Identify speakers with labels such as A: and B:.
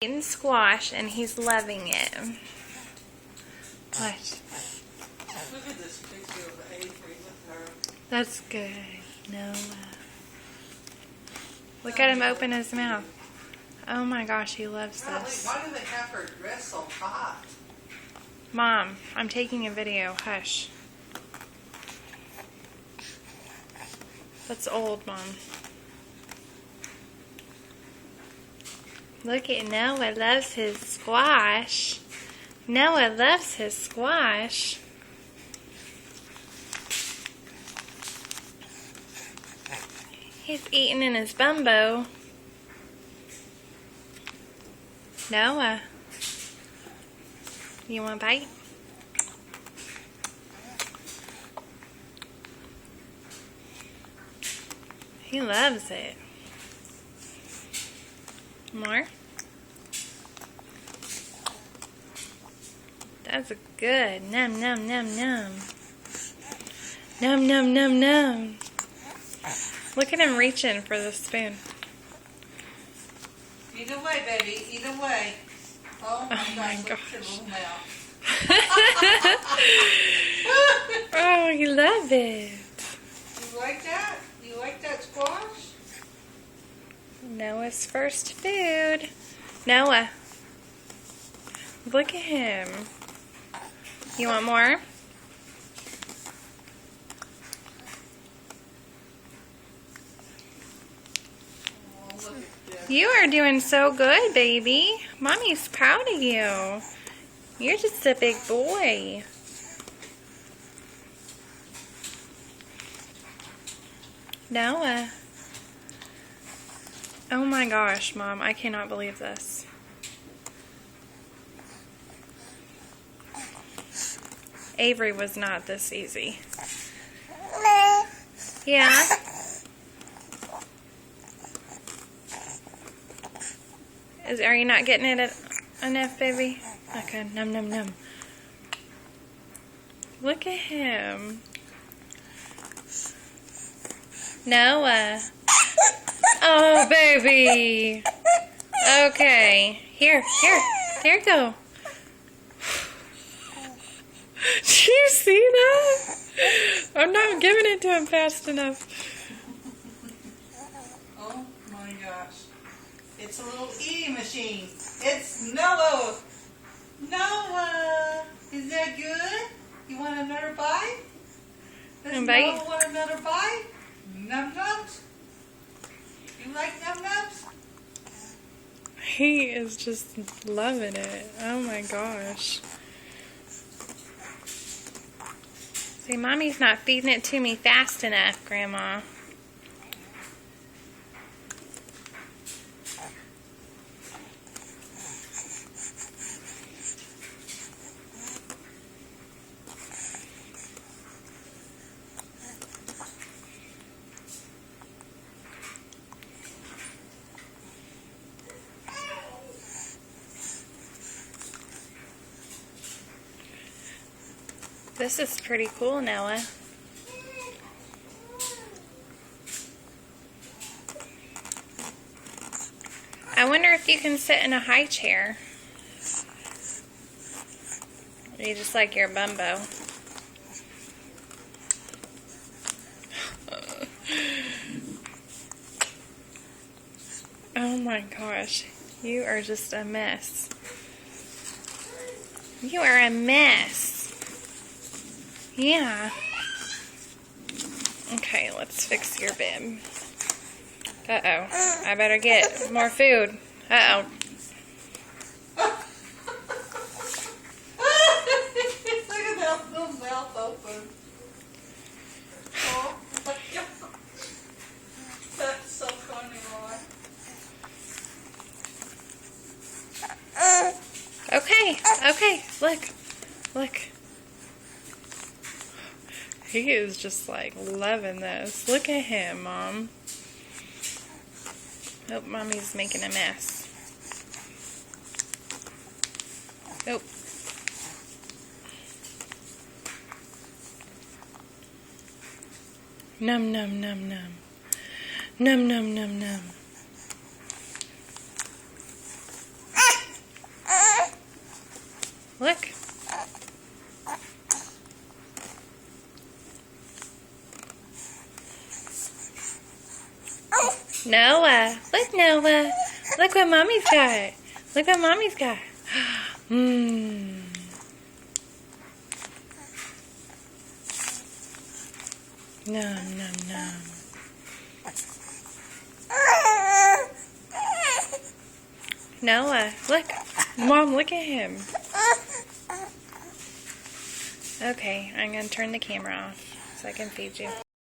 A: Eating squash and he's loving it. What?
B: Look at this picture of Avery with her.
A: That's good. No. Look at him open his mouth. Oh my gosh, he loves
B: Golly,
A: this.
B: why do they have her dress so hot?
A: Mom, I'm taking a video. Hush. That's old, Mom. Look at Noah loves his squash. Noah loves his squash. He's eating in his bumbo. Noah, you want a bite? He loves it. More? That's good. Num, num, num, num. Num, num, num, num. Look at him reaching for the spoon.
B: Eat away, baby. Eat away. Oh my gosh. Look at your little mouth.
A: Oh, you love it.
B: You like that? You like that squash?
A: Noah's first food. Noah, look at him. You want more?
B: Oh, look at this.
A: You are doing so good, baby. Mommy's proud of you. You're just a big boy. Noah. Oh my gosh, Mom, I cannot believe this. Avery was not this easy. Yeah? Are you not getting it enough, baby? Okay, num num num. Look at him. Noah. Oh, baby. Okay. Here. There you go. Do you see that? I'm not giving it to him fast enough.
B: Oh my gosh. It's a little eating machine. It's Noah. Noah. Is that good? You want another bite? Does
A: A bite?
B: Noah want another bite? Num nums? You like num nums?
A: He is just loving it. Oh my gosh. See, Mommy's not feeding it to me fast enough, Grandma. This is pretty cool, Noah. I wonder if you can sit in a high chair. Or you just like your bumbo. Oh my gosh. You are just a mess. You are a mess. Yeah. Okay, let's fix your bib. Uh-oh. I better get more food. Uh-oh.
B: Look at that little mouth open. Oh my God. That's so funny, Lauren.
A: Okay. Look. He is just like loving this. Look at him, Mom. Oh, Mommy's making a mess. Oh. Num num num num. Num num num num. Noah. Look, Noah. Look what Mommy's got. Look what Mommy's got. Mmm. Nom, nom, nom. Noah, look. Mom, look at him. Okay, I'm going to turn the camera off so I can feed you.